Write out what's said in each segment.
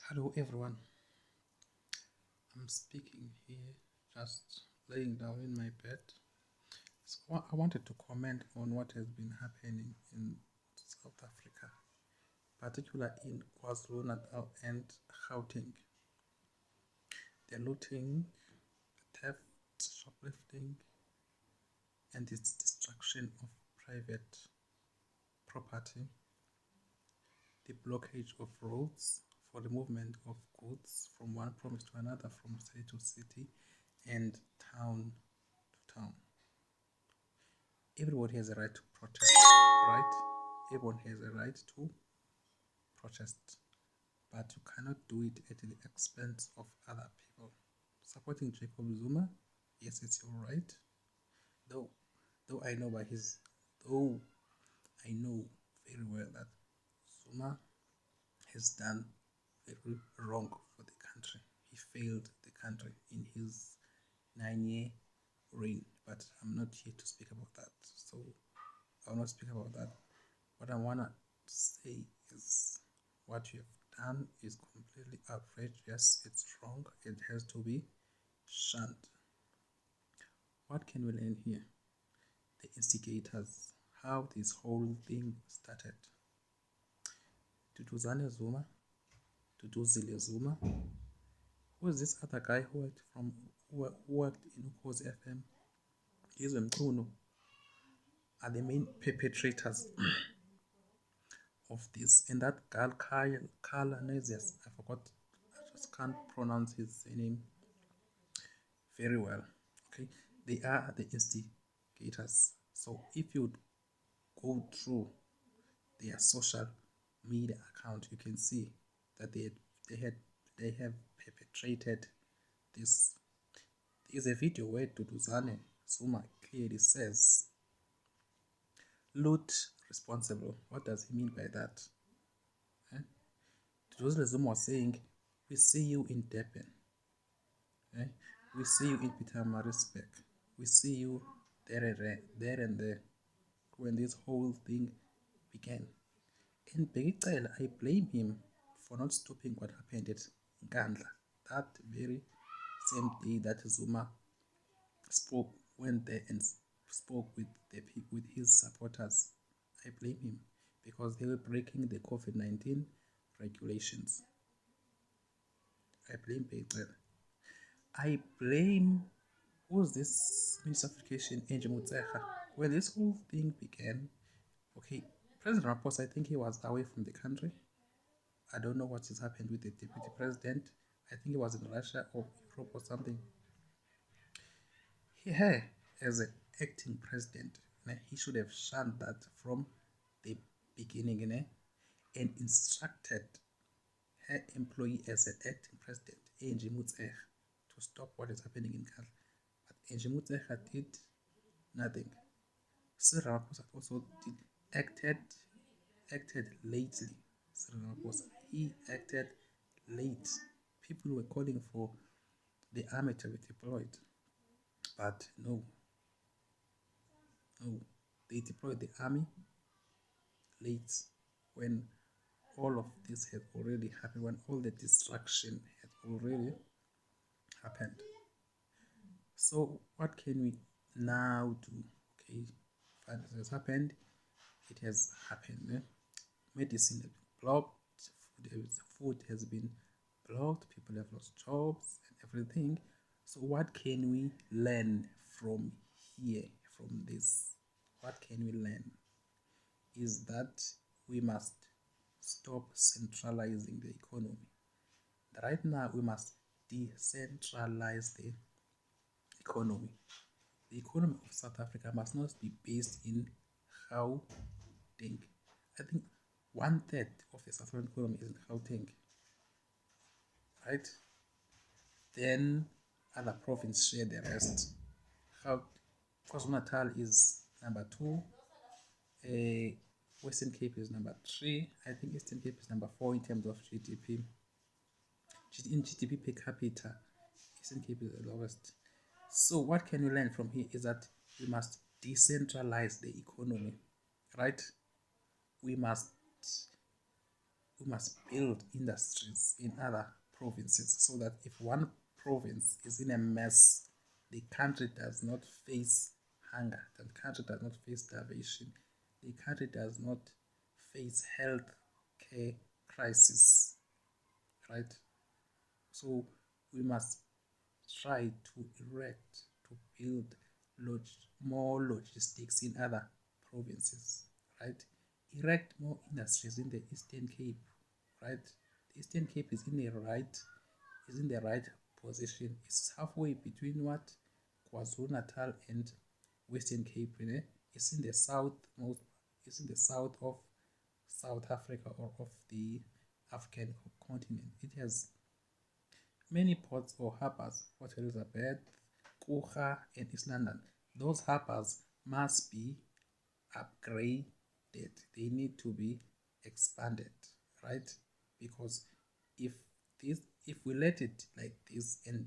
Hello everyone, I'm speaking here, just laying down in my bed. So I wanted to comment on what has been happening in South Africa, particularly in KwaZulu-Natal and Gauteng. The looting, the theft, shoplifting, and its destruction of private property, the blockage of roads for the movement of goods from one province to another, from city to city, and town to town. Everybody has a right to protest, right? Everyone has a right to protest, but you cannot do it at the expense of other people. Supporting Jacob Zuma, yes, it's your right. Though, though I know by his, though I know very well that Zuma has done very wrong for the country. He failed the country in his 9-year reign, but I'm not here to speak about that. So I'll not speak about that. What I want to say is what you have done is completely outrageous. It's wrong. It has to be shunned. What can we learn here? The instigators, how this whole thing started. Tutuzane Zuma, Tutuzile Zuma. Who is this other guy who worked in Ukhozi FM? Izwe Mchunu are the main perpetrators of this. And that girl, Carla Nesius, I forgot, I just can't pronounce his name very well. Okay, they are the instigators. So if you go through their social media account, you can see that they have perpetrated this. There is a video where Duduzane Zuma clearly says, "Loot responsible." What does he mean by that? Eh? Duduzane Zuma was saying, "We see you in Durban. Eh? We see you in Pietermaritzburg. We see you there and there when this whole thing began." In Begicela, I blame him for not stopping what happened at Nkandla. That very same day that Zuma went there and spoke with his supporters. I blame him because they were breaking the COVID-19 regulations. I blame Begicela. I blame, who's this Minister of Education, Angie Motshekga? When this whole thing began, okay, President Ramaphosa, I think he was away from the country. I don't know what has happened with the deputy president. I think he was in Russia or Europe or something. He, as an acting president, he should have shunned that from the beginning and instructed her employee as an acting president, Angie Motshekga, to stop what is happening in Ghana. But Angie Motshekga did nothing. Cyril Ramaphosa also acted lately. Cyril Ramaphosa, he acted late. People were calling for the army to be deployed, but no, they deployed the army late when all of this had already happened, when all the destruction had already happened. So what can we now do? Okay, fine, it has happened. It has happened. Medicine has been blocked. Food has been blocked. People have lost jobs and everything. So what can we learn from here, from this? What can we learn is that we must stop centralizing the economy. Right now, we must decentralize the economy. The economy of South Africa must not be based in Gauteng. I think 1/3 of the South African economy is in Gauteng, right? Then other provinces share the rest. KwaZulu-Natal is number 2. Western Cape is number 3. I think Eastern Cape is number 4 in terms of GDP. In GDP per capita, Eastern Cape is the lowest. So what can we learn from here is that we must decentralize the economy, right? We must we must build industries in other provinces so that if one province is in a mess, the country does not face hunger, the country does not face starvation, the country does not face health care crisis, right? So we must try to erect, to build more logistics in other provinces, right? Erect more industries in the Eastern Cape, right? The Eastern Cape is in the right position. It's halfway between what KwaZulu Natal and Western Cape. You know? It's in the south most. It's in the south of South Africa or of the African continent. It has many ports or harbors, Port Elizabeth, Kucha, and East London. Those harbors must be upgraded. They need to be expanded, right? Because if if we let it like this and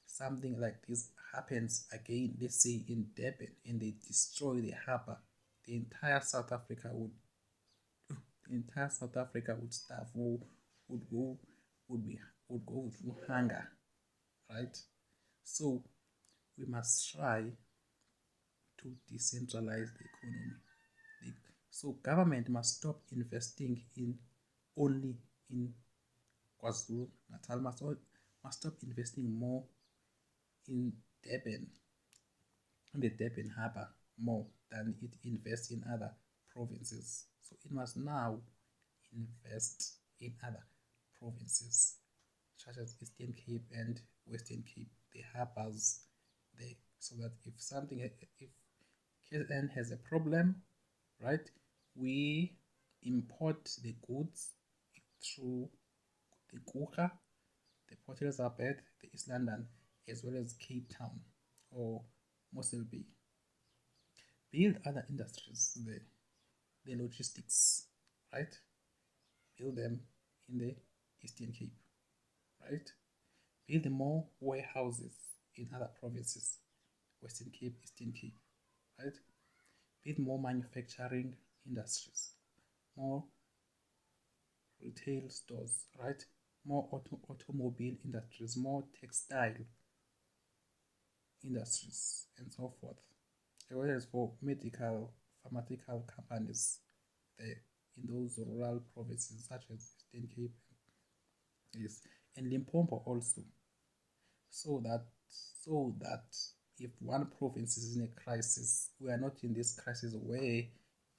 something like this happens again, let's say in Durban, and they destroy the harbor, the entire South Africa would the entire South Africa would starve or would go would be would go through hunger, right? So we must try to decentralize the economy. So government must stop investing in only in KwaZulu Natal, must stop investing more in Durban, in the Durban Harbour, more than it invests in other provinces. So it must now invest in other provinces, such as Eastern Cape and Western Cape, the harbours there, so that if KZN has a problem, right, we import the goods through the Kucha, the Port Elizabeth, the East London, as well as Cape Town or Mossel Bay. Build other industries there, the logistics, right? Build them in the Eastern Cape, right? Build more warehouses in other provinces, Western Cape, Eastern Cape, right? Build more manufacturing industries, more retail stores, right? More automobile industries, more textile industries, and so forth. As well as for medical, pharmaceutical companies there in those rural provinces such as Eastern Cape, yes, and Limpopo also, so that if one province is in a crisis, we are not in this crisis where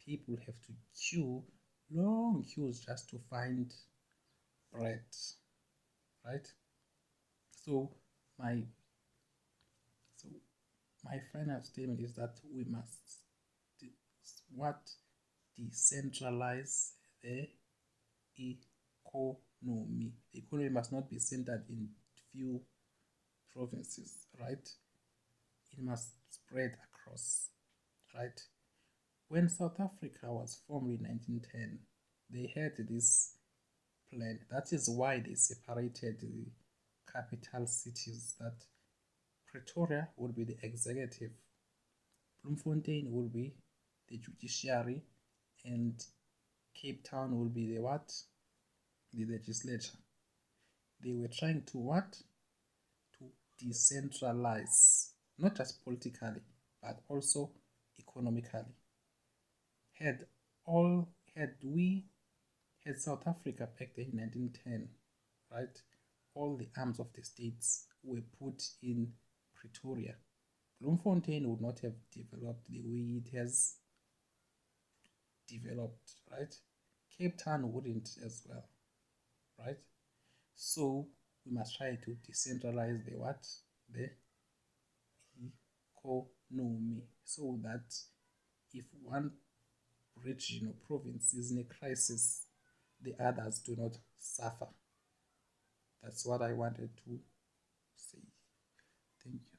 people have to queue long queues just to find bread, right? So my so my final statement is that we must what decentralize the economy. The economy must not be centered in few provinces, right? It must spread across, right? When South Africa was formed in 1910, they had this plan. That is why they separated the capital cities, that Pretoria would be the executive, Bloemfontein will be the judiciary, and Cape Town will be the what? The legislature. They were trying to what? To decentralize, not just politically, but also economically. Had all had South Africa back then in 1910, right? All the arms of the states were put in Pretoria. Bloemfontein would not have developed the way it has developed, right? Cape Town wouldn't as well, right? So we must try to decentralize the what? The economy, so that if one region or province is in a crisis, the others do not suffer. That's what I wanted to say. Thank you.